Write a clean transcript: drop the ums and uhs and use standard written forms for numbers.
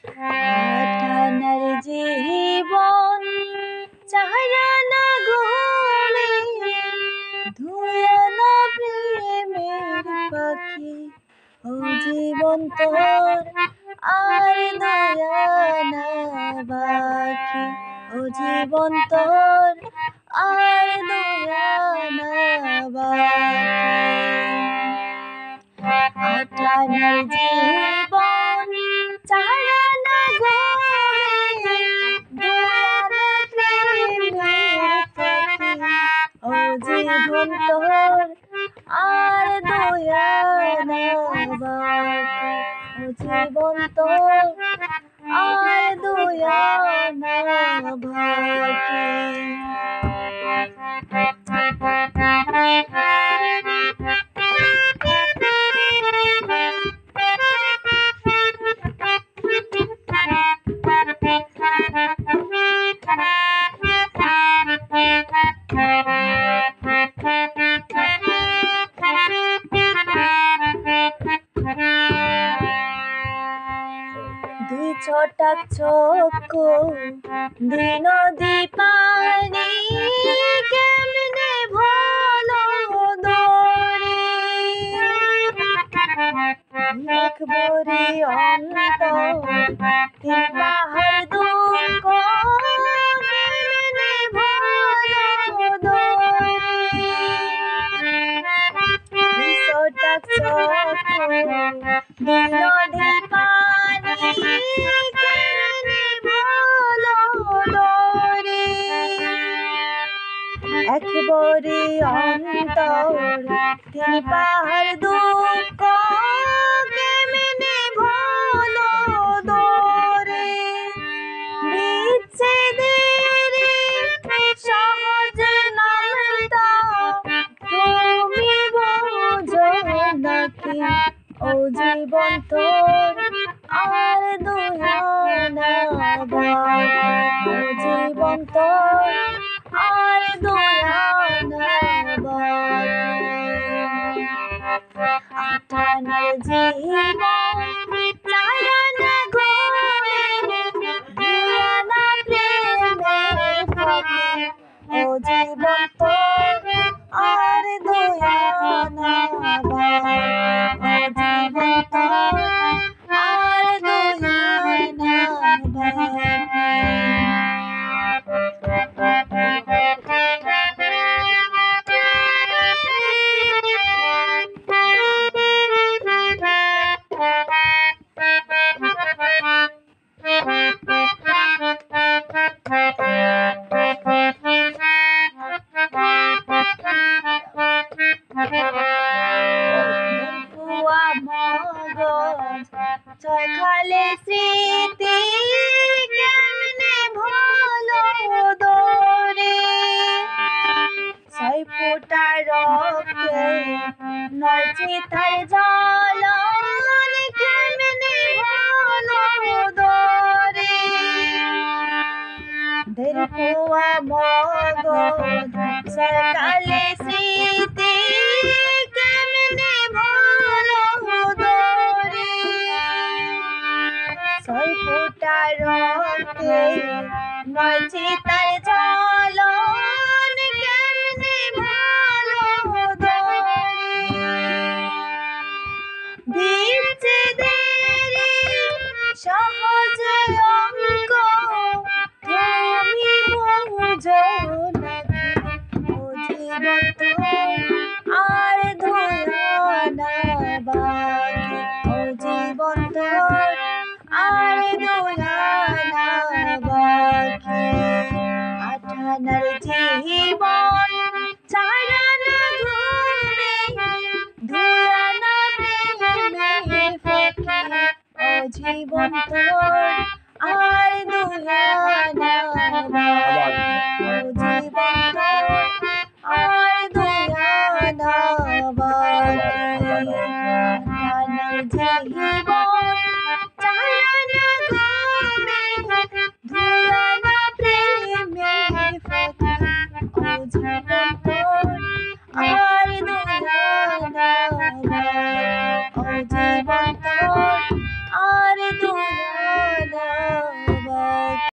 আঠানার জীবন চাহারা না ঘুমে ধুয়া না প্রেমের পাখি ও জীবন তোর আর দয়া না বাকি ও জীবন তোর আর দয়া না বাকি আঠানার জীবন চাহারা না ঘুমে ধুয়া না প্রেমের পাখি ও জীবন তোর আর দয়া না বাকি ও জীবন তোর আর দয়া না বাকি দুই ছটাক চক্ষু দুই নদী পানি কেমনে ভালো দরে এক বরে অন্তর তিন পাহাড় দুঃখ কেমনে ভালো দরে দুই ছটাক চক্ষু দুই নদী পানি একবারে অন্তর তিন পাহাড় দুঃখ কেমনে ভালো দরে বিচ্ছেদের সহজ নামটা তুমি বোঝো নাকি ও জীবন তোর আর দয়া না বাকি ও জীবন তোর আর দয়া না বাকি আঠানার জীবন চায়া না ঘুমে ধুয়া না প্রেমের ফাঁকে ও জীবন তোর আর দয়া না বাকি ও জীবন তোর আর দয়া না বাকি ছয়খালে স্মৃতি কেমনে ভালো দরে ছয় ফোঁটা রক্তে নয় চিতার জল কেমনে ভালো দরে দের পোয়া মগজ ছয়খালে স্মৃতি কেমনে ভালো দরে ছয় ফোঁটা রক্তে নয় চিতার জল কেমনে ভালো দরে বিচ্ছেদের সহজ অঙ্ক তুমি বোঝো নাকি ও জীবন তোর আর দয়া না বাকি ও জীবন তোর আর দয়া না বাকি আঠানার জীবন চায়া না ঘুমে ধুয়া না প্রেমের ফাঁকে ও জীবন তোর আর দয়া না বাকি ও জীবন তোর আর দয়া না বাকি আঠানার জীবন চায়া না ঘুমে ধুয়া না প্রেমের ফাঁকে ও জীবন